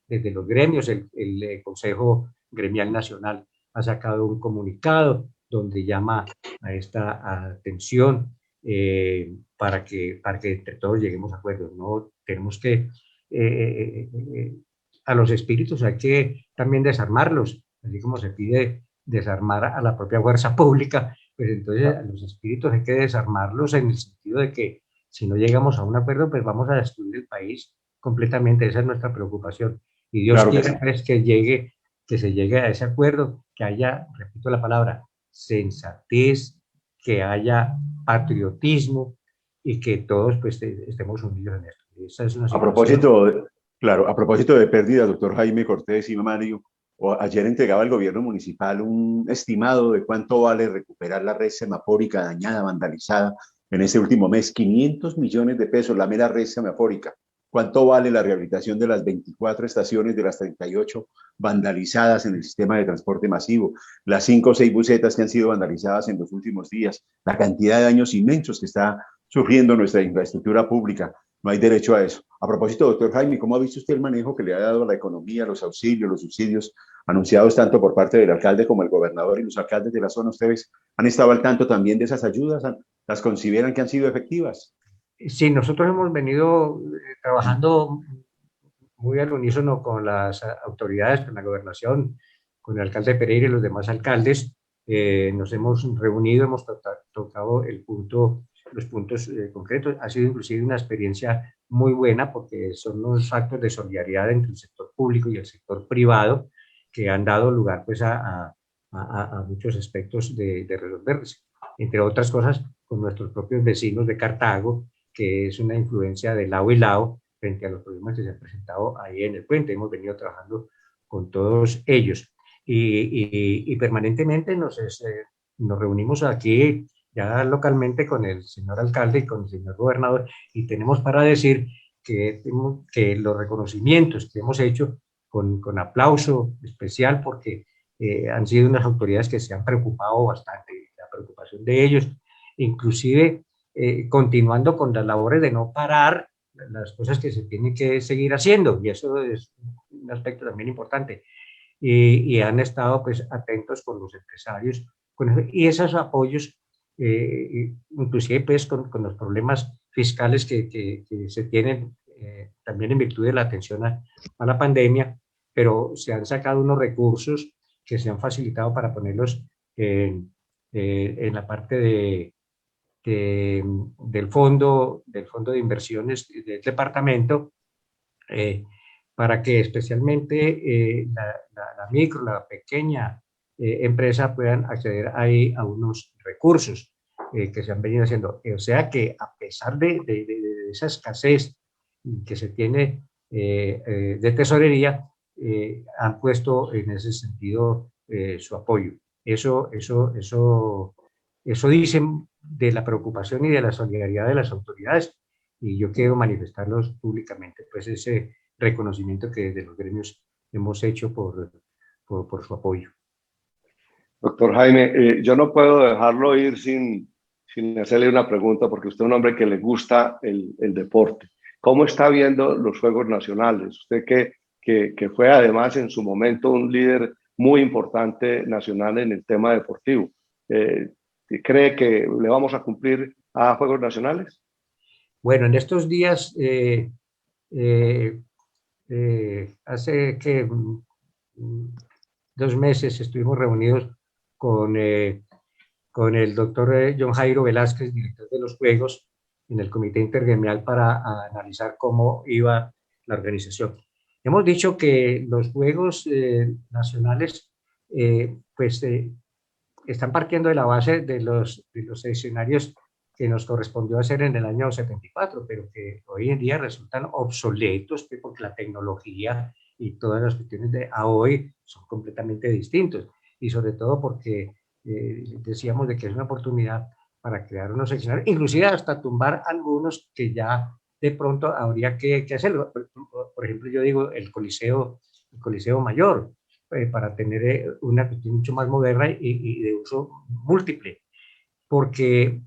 desde los gremios, el Consejo Gremial Nacional ha sacado un comunicado donde llama a esta atención para que entre todos lleguemos a acuerdos. No tenemos que a los espíritus hay que también desarmarlos, así como se pide desarmar a la propia fuerza pública, pues entonces a los espíritus hay que desarmarlos en el sentido de que si no llegamos a un acuerdo, pues vamos a destruir el país completamente. Esa es nuestra preocupación. Y Dios Claro quiere pues, que se llegue a ese acuerdo, que haya, repito la palabra, sensatez, que haya patriotismo y que todos pues estemos unidos en esto. Esa es una situación. A propósito de pérdida, doctor Jaime Cortés y Mario, ayer entregaba el gobierno municipal un estimado de cuánto vale recuperar la red semafórica dañada, vandalizada en este último mes. 500 millones de pesos, la mera red semafórica. ¿Cuánto vale la rehabilitación de las 24 estaciones de las 38 vandalizadas en el sistema de transporte masivo? Las 5 o 6 busetas que han sido vandalizadas en los últimos días. La cantidad de daños inmensos que está sufriendo nuestra infraestructura pública. No hay derecho a eso. A propósito, doctor Jaime, ¿cómo ha visto usted el manejo que le ha dado a la economía, los auxilios, los subsidios anunciados tanto por parte del alcalde como el gobernador y los alcaldes de la zona? ¿Ustedes han estado al tanto también de esas ayudas? ¿Las consideran que han sido efectivas? Sí, nosotros hemos venido trabajando muy al unísono con las autoridades, con la gobernación, con el alcalde Pereira y los demás alcaldes. Nos hemos reunido, hemos tocado los puntos concretos. Ha sido inclusive una experiencia muy buena porque son unos actos de solidaridad entre el sector público y el sector privado que han dado lugar pues, a muchos aspectos de resolverse. Entre otras cosas, con nuestros propios vecinos de Cartago, que es una influencia de lado y lado frente a los problemas que se han presentado ahí en el puente. Hemos venido trabajando con todos ellos y permanentemente nos reunimos aquí ya localmente con el señor alcalde y con el señor gobernador y tenemos para decir que los reconocimientos que hemos hecho con aplauso especial porque han sido unas autoridades que se han preocupado bastante, la preocupación de ellos, inclusive continuando con las labores de no parar las cosas que se tienen que seguir haciendo, y eso es un aspecto también importante, y han estado pues atentos con los empresarios, y esos apoyos, inclusive pues con los problemas fiscales que se tienen también en virtud de la atención a la pandemia, pero se han sacado unos recursos que se han facilitado para ponerlos en la parte del fondo de inversiones del departamento, para que especialmente la micro, la pequeña empresa puedan acceder ahí a unos recursos que se han venido haciendo. O sea que a pesar de esa escasez que se tiene de tesorería, han puesto en ese sentido su apoyo. Eso dicen de la preocupación y de la solidaridad de las autoridades y yo quiero manifestarlos públicamente, pues ese reconocimiento que desde los gremios hemos hecho por su apoyo. Doctor Jaime, yo no puedo dejarlo ir sin hacerle una pregunta, porque usted es un hombre que le gusta el deporte. ¿Cómo está viendo los Juegos Nacionales? Usted que fue además en su momento un líder muy importante nacional en el tema deportivo. ¿Cree que le vamos a cumplir a Juegos Nacionales? Bueno, en estos días, hace que 2 meses estuvimos reunidos con el doctor John Jairo Velázquez, director de los Juegos, en el Comité Intergremial para analizar cómo iba la organización. Hemos dicho que los Juegos Nacionales están partiendo de la base de los escenarios que nos correspondió hacer en el año 74, pero que hoy en día resultan obsoletos porque la tecnología y todas las cuestiones de a hoy son completamente distintos, y sobre todo porque decíamos de que es una oportunidad para crear unos escenarios, inclusive hasta tumbar algunos que ya de pronto habría que hacerlo. Por ejemplo, yo digo el Coliseo Mayor, para tener una cuestión mucho más moderna y de uso múltiple, porque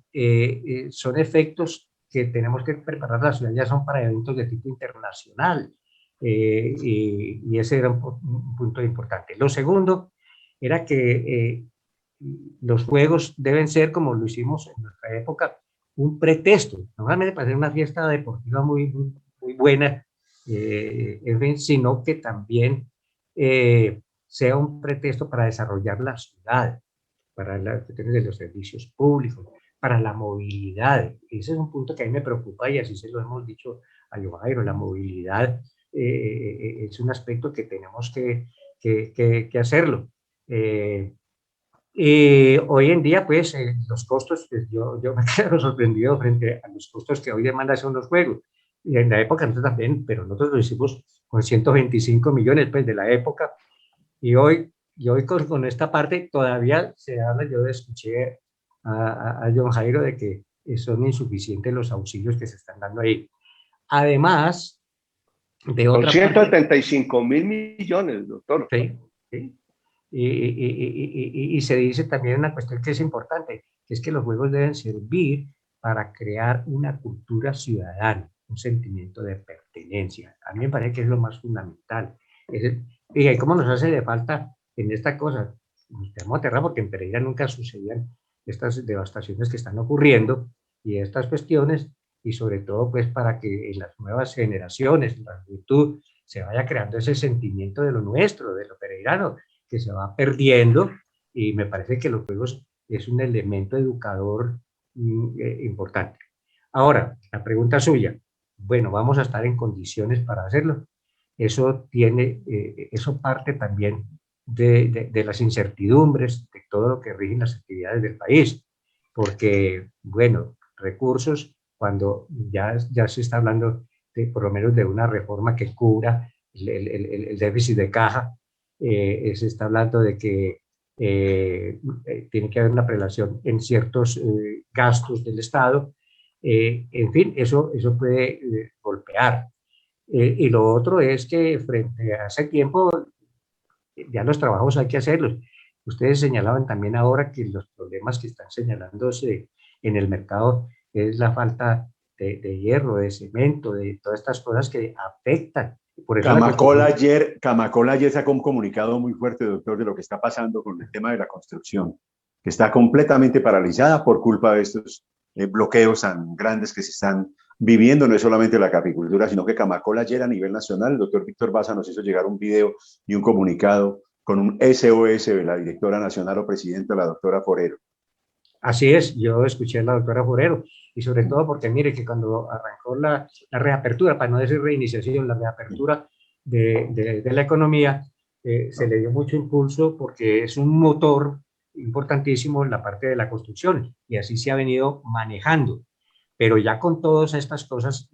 son efectos que tenemos que preparar la ciudad, ya son para eventos de tipo internacional, y ese era un punto importante. Lo segundo era que los juegos deben ser, como lo hicimos en nuestra época, un pretexto, no solamente para hacer una fiesta deportiva muy buena, sino que también sea un pretexto para desarrollar la ciudad, para las cuestiones de los servicios públicos, para la movilidad. Ese es un punto que a mí me preocupa y así se lo hemos dicho a Jairo. La movilidad es un aspecto que tenemos que hacerlo. Hoy en día, pues, los costos, pues, yo me quedo sorprendido frente a los costos que hoy demandan son los juegos. Y en la época nosotros también, pero nosotros lo hicimos con 125 millones, pues, de la época. Y hoy con esta parte todavía se habla, yo escuché a John Jairo de que son insuficientes los auxilios que se están dando ahí. Además de otra parte... 175.000 millones, doctor. Sí, sí. Y se dice también una cuestión que es importante, que es que los juegos deben servir para crear una cultura ciudadana, un sentimiento de pertenencia. A mí me parece que es lo más fundamental. Y cómo nos hace de falta en esta cosa. Nos quedamos aterrados porque en Pereira nunca sucedían estas devastaciones que están ocurriendo y estas cuestiones, y sobre todo pues para que en las nuevas generaciones, en la juventud, se vaya creando ese sentimiento de lo nuestro, de lo pereirano, que se va perdiendo, y me parece que los juegos es un elemento educador importante. Ahora, la pregunta suya, bueno, ¿vamos a estar en condiciones para hacerlo? Eso parte también de las incertidumbres, de todo lo que rigen las actividades del país, porque, bueno, recursos, cuando ya se está hablando por lo menos de una reforma que cubra el déficit de caja, se está hablando de que tiene que haber una prelación en ciertos gastos del Estado, en fin, eso puede golpear. Y lo otro es que frente a ese tiempo, ya los trabajos hay que hacerlos. Ustedes señalaban también ahora que los problemas que están señalándose en el mercado es la falta de hierro, de cemento, de todas estas cosas que afectan. Por eso Camacola ayer sacó un comunicado muy fuerte, doctor, de lo que está pasando con el tema de la construcción, que está completamente paralizada por culpa de estos bloqueos tan grandes que se están viviendo, no es solamente la capicultura, sino que Camacola ayer a nivel nacional, el doctor Víctor Baza nos hizo llegar un video y un comunicado con un SOS de la directora nacional o presidenta, la doctora Forero. Así es, yo escuché a la doctora Forero, y sobre todo porque mire que cuando arrancó la reapertura, para no decir reiniciación, la reapertura de la economía, se le dio mucho impulso porque es un motor importantísimo en la parte de la construcción, y así se ha venido manejando. Pero ya con todas estas cosas,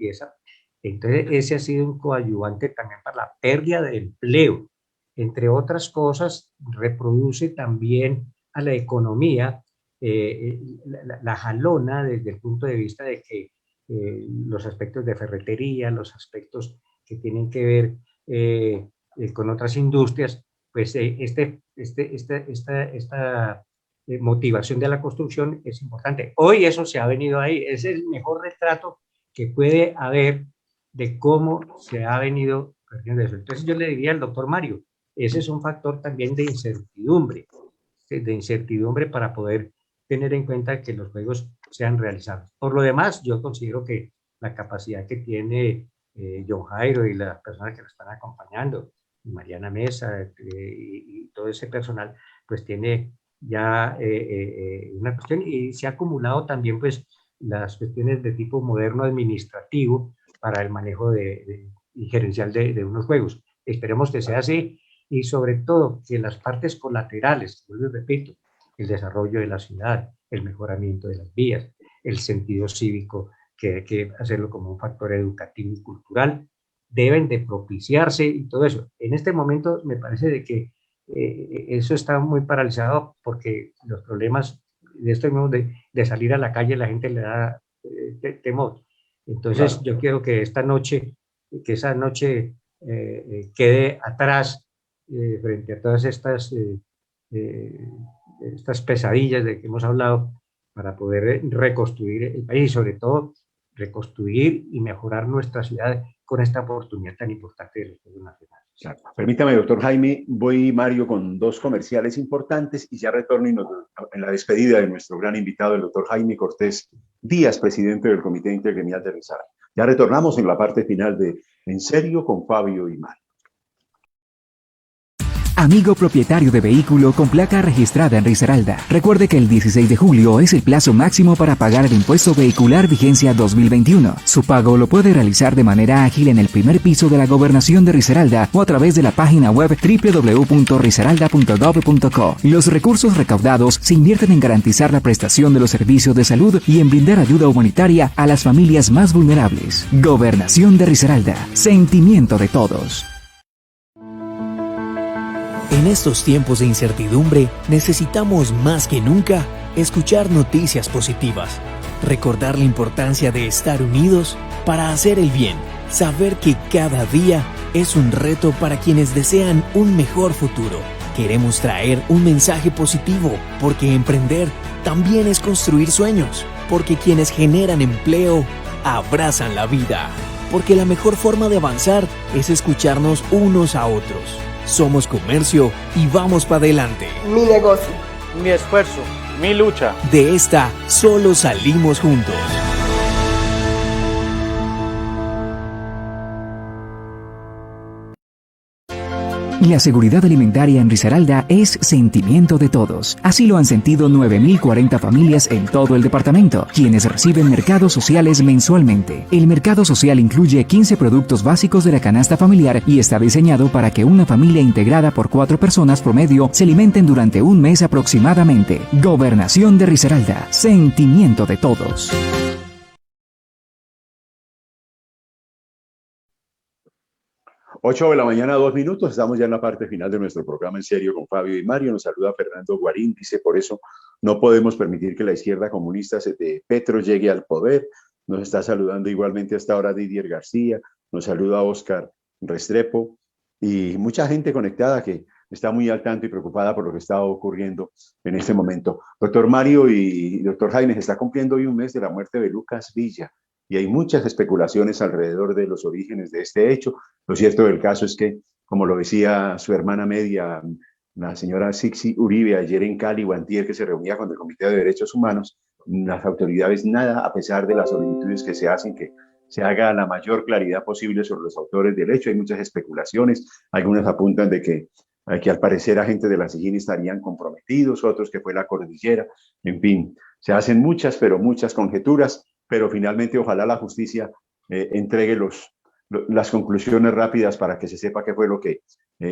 entonces ese ha sido un coadyuvante también para la pérdida de empleo. Entre otras cosas, reproduce también a la economía la jalona desde el punto de vista de que los aspectos de ferretería, los aspectos que tienen que ver con otras industrias, pues esta motivación de la construcción es importante. Hoy eso se ha venido ahí, es el mejor retrato que puede haber de cómo se ha venido perdiendo eso. Entonces yo le diría al doctor Mario, ese es un factor también de incertidumbre para poder tener en cuenta que los juegos sean realizados. Por lo demás, yo considero que la capacidad que tiene John Jairo y las personas que lo están acompañando, Mariana Mesa y todo ese personal, pues tiene ya una cuestión, y se ha acumulado también pues las cuestiones de tipo moderno administrativo para el manejo y gerencial de unos juegos. Esperemos que sea así, y sobre todo que las partes colaterales, vuelvo y repito, el desarrollo de la ciudad, el mejoramiento de las vías, el sentido cívico, que hay que hacerlo como un factor educativo y cultural, deben de propiciarse y todo eso. En este momento me parece de que eso está muy paralizado, porque los problemas de esto de salir a la calle, la gente le da temor. Entonces yo quiero que esa noche quede atrás frente a todas estas pesadillas de que hemos hablado, para poder reconstruir el país y sobre todo reconstruir y mejorar nuestra ciudad con esta oportunidad tan importante de los Juegos Nacionales. Claro. Permítame, doctor Jaime, voy, Mario, con dos comerciales importantes y ya retorno en la despedida de nuestro gran invitado, el doctor Jaime Cortés Díaz, presidente del Comité Intergremial de Risaralda. Ya retornamos en la parte final de En Serio con Fabio y Mario. Amigo propietario de vehículo con placa registrada en Risaralda, recuerde que el 16 de julio es el plazo máximo para pagar el impuesto vehicular vigencia 2021. Su pago lo puede realizar de manera ágil en el primer piso de la Gobernación de Risaralda o a través de la página web www.risaralda.gov.co. Los recursos recaudados se invierten en garantizar la prestación de los servicios de salud y en brindar ayuda humanitaria a las familias más vulnerables. Gobernación de Risaralda, sentimiento de todos. En estos tiempos de incertidumbre, necesitamos más que nunca escuchar noticias positivas, recordar la importancia de estar unidos para hacer el bien, saber que cada día es un reto para quienes desean un mejor futuro. Queremos traer un mensaje positivo, porque emprender también es construir sueños, porque quienes generan empleo abrazan la vida, porque la mejor forma de avanzar es escucharnos unos a otros. Somos comercio y vamos para adelante. Mi negocio, mi esfuerzo, mi lucha. De esta solo salimos juntos. La seguridad alimentaria en Risaralda es sentimiento de todos. Así lo han sentido 9.040 familias en todo el departamento, quienes reciben mercados sociales mensualmente. El mercado social incluye 15 productos básicos de la canasta familiar y está diseñado para que una familia integrada por 4 personas promedio se alimenten durante un mes aproximadamente. Gobernación de Risaralda, sentimiento de todos. 8 de la mañana, 2 minutos. Estamos ya en la parte final de nuestro programa En Serio con Fabio y Mario. Nos saluda Fernando Guarín. Dice, por eso no podemos permitir que la izquierda comunista de Petro llegue al poder. Nos está saludando igualmente hasta ahora Didier García. Nos saluda Oscar Restrepo. Y mucha gente conectada que está muy al tanto y preocupada por lo que está ocurriendo en este momento. Doctor Mario y doctor Jaime, se está cumpliendo hoy un mes de la muerte de Lucas Villa. Y hay muchas especulaciones alrededor de los orígenes de este hecho. Lo cierto del caso es que, como lo decía su hermana media, la señora Sixi Uribe, ayer en Cali o antier, que se reunía con el Comité de Derechos Humanos, las autoridades nada, a pesar de las solicitudes que se hacen, que se haga la mayor claridad posible sobre los autores del hecho. Hay muchas especulaciones, algunas apuntan de que al parecer agentes de la SIJIN estarían comprometidos, otros que fue la cordillera, en fin, se hacen muchas, pero muchas conjeturas, pero finalmente ojalá la justicia entregue las conclusiones rápidas para que se sepa qué fue lo que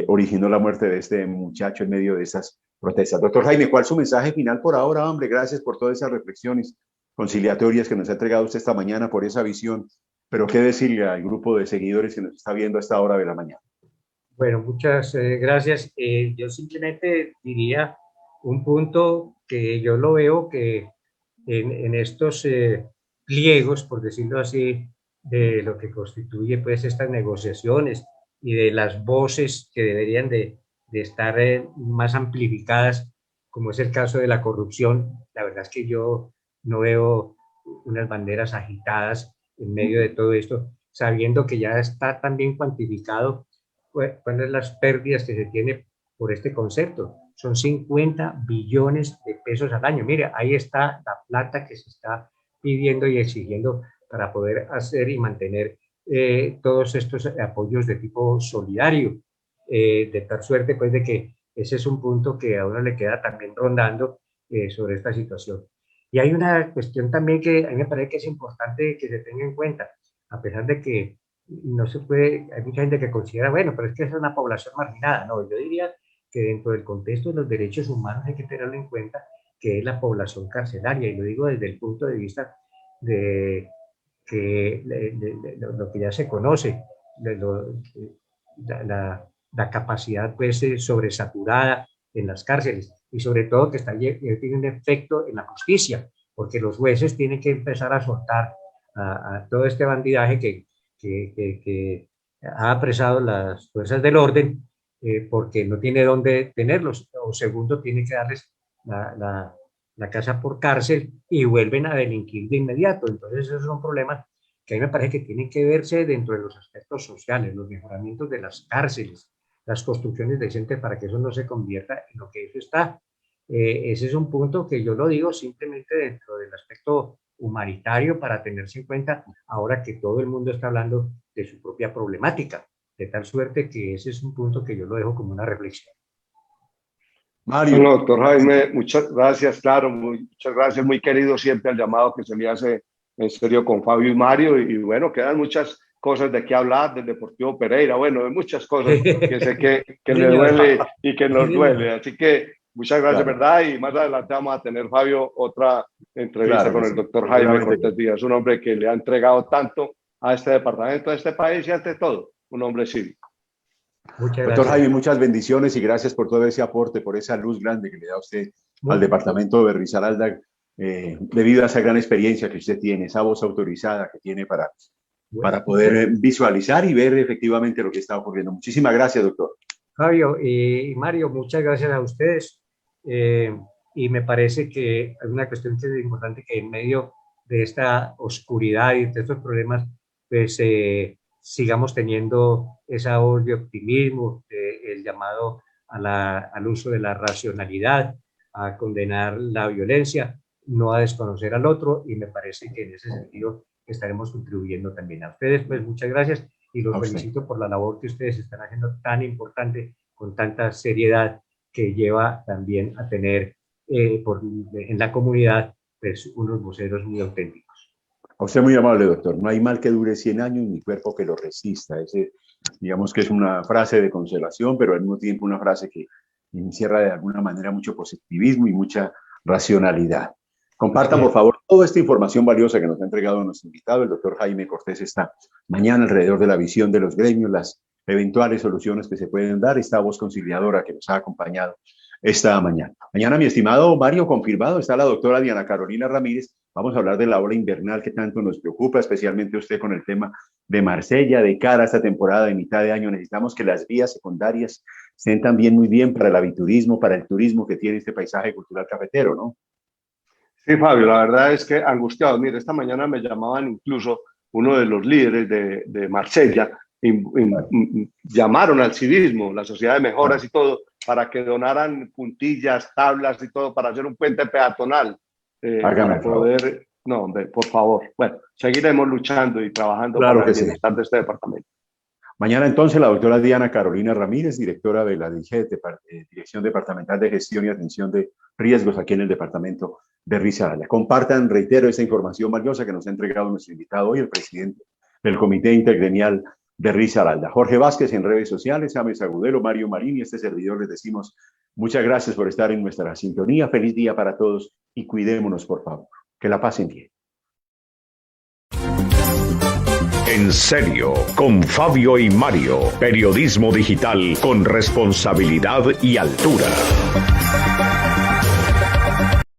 originó la muerte de este muchacho en medio de esas protestas. Doctor Jaime, ¿cuál es su mensaje final por ahora, hombre? Gracias por todas esas reflexiones conciliatorias que nos ha entregado usted esta mañana, por esa visión, pero ¿qué decirle al grupo de seguidores que nos está viendo a esta hora de la mañana? Bueno, muchas gracias. Yo simplemente diría un punto que yo lo veo que en estos pliegos, por decirlo así, de lo que constituye pues estas negociaciones y de las voces que deberían de estar más amplificadas, como es el caso de la corrupción. La verdad es que yo no veo unas banderas agitadas en medio de todo esto, sabiendo que ya está también cuantificado cuáles son las pérdidas que se tiene por este concepto. Son 50 billones de pesos al año. Mire, ahí está la plata que se está pidiendo y exigiendo para poder hacer y mantener todos estos apoyos de tipo solidario, de tal suerte pues de que ese es un punto que a uno le queda también rondando sobre esta situación. Y hay una cuestión también que a mí me parece que es importante que se tenga en cuenta, a pesar de que no se puede, hay mucha gente que considera, bueno, pero es que es una población marginada. No, yo diría que dentro del contexto de los derechos humanos hay que tenerlo en cuenta, que es la población carcelaria, y lo digo desde el punto de vista de que lo que ya se conoce, la capacidad pues sobresaturada en las cárceles, y sobre todo que tiene un efecto en la justicia, porque los jueces tienen que empezar a soltar a todo este bandidaje que ha apresado las fuerzas del orden, porque no tiene dónde tenerlos, o segundo, tiene que darles la casa por cárcel y vuelven a delinquir de inmediato. Entonces esos son problemas que a mí me parece que tienen que verse dentro de los aspectos sociales, los mejoramientos de las cárceles, las construcciones decentes para que eso no se convierta en lo que eso está. Ese es un punto que yo lo digo simplemente dentro del aspecto humanitario para tenerse en cuenta ahora que todo el mundo está hablando de su propia problemática, de tal suerte que ese es un punto que yo lo dejo como una reflexión. Mario. Bueno, doctor Jaime, muchas gracias, claro, muchas gracias, muy querido siempre el llamado que se le hace en serio con Fabio y Mario, y bueno, quedan muchas cosas de qué hablar del Deportivo Pereira, bueno, de muchas cosas que sé que le duele y que nos duele, así que muchas gracias, claro. ¿Verdad? Y más adelante vamos a tener, Fabio, otra entrevista con el doctor Jaime Cortés Díaz, un hombre que le ha entregado tanto a este departamento, a este país y ante todo, un hombre cívico. Doctor Jaime, muchas bendiciones y gracias por todo ese aporte, por esa luz grande que le da usted al departamento de Risaralda, debido a esa gran experiencia que usted tiene, esa voz autorizada que tiene para poder visualizar y ver efectivamente lo que está ocurriendo. Muchísimas gracias, doctor. Fabio y Mario, muchas gracias a ustedes. Y me parece que hay una cuestión que es importante, que en medio de esta oscuridad y de estos problemas, pues sigamos teniendo esa voz de optimismo, el llamado al uso de la racionalidad, a condenar la violencia, no a desconocer al otro, y me parece que en ese sentido estaremos contribuyendo también. A ustedes, pues muchas gracias y los felicito por la labor que ustedes están haciendo tan importante, con tanta seriedad, que lleva también a tener en la comunidad pues unos voceros muy auténticos. A usted muy amable, doctor. No hay mal que dure 100 años ni cuerpo que lo resista. Ese, digamos que es una frase de consolación, pero al mismo tiempo una frase que encierra de alguna manera mucho positivismo y mucha racionalidad. Compartan, por favor, toda esta información valiosa que nos ha entregado nuestro invitado, el doctor Jaime Cortés, esta mañana alrededor de la visión de los gremios, las eventuales soluciones que se pueden dar, esta voz conciliadora que nos ha acompañado esta mañana. Mañana, mi estimado Mario, confirmado, está la doctora Diana Carolina Ramírez. Vamos a hablar de la ola invernal que tanto nos preocupa, especialmente usted con el tema de Marsella. De cara a esta temporada de mitad de año, necesitamos que las vías secundarias estén también muy bien para el aviturismo, para el turismo que tiene este paisaje cultural cafetero, ¿no? Sí, Fabio, la verdad es que angustiados. Mire, esta mañana me llamaban incluso uno de los líderes de Marsella, llamaron al civismo, la sociedad de mejoras y todo, para que donaran puntillas, tablas y todo para hacer un puente peatonal. Para poder... No, hombre, por favor. Bueno, seguiremos luchando y trabajando para el bienestar de este departamento. Mañana entonces la doctora Diana Carolina Ramírez, directora de la Dirección Departamental de Gestión y Atención de Riesgos aquí en el departamento de Risaralda. Compartan, reitero, esta información valiosa que nos ha entregado nuestro invitado hoy, el presidente del Comité Intergremial de Risaralda. Jorge Vázquez en redes sociales, James Agudelo, Mario Marín y este servidor les decimos muchas gracias por estar en nuestra sintonía. Feliz día para todos y cuidémonos, por favor. Que la pasen bien. En serio, con Fabio y Mario, periodismo digital con responsabilidad y altura.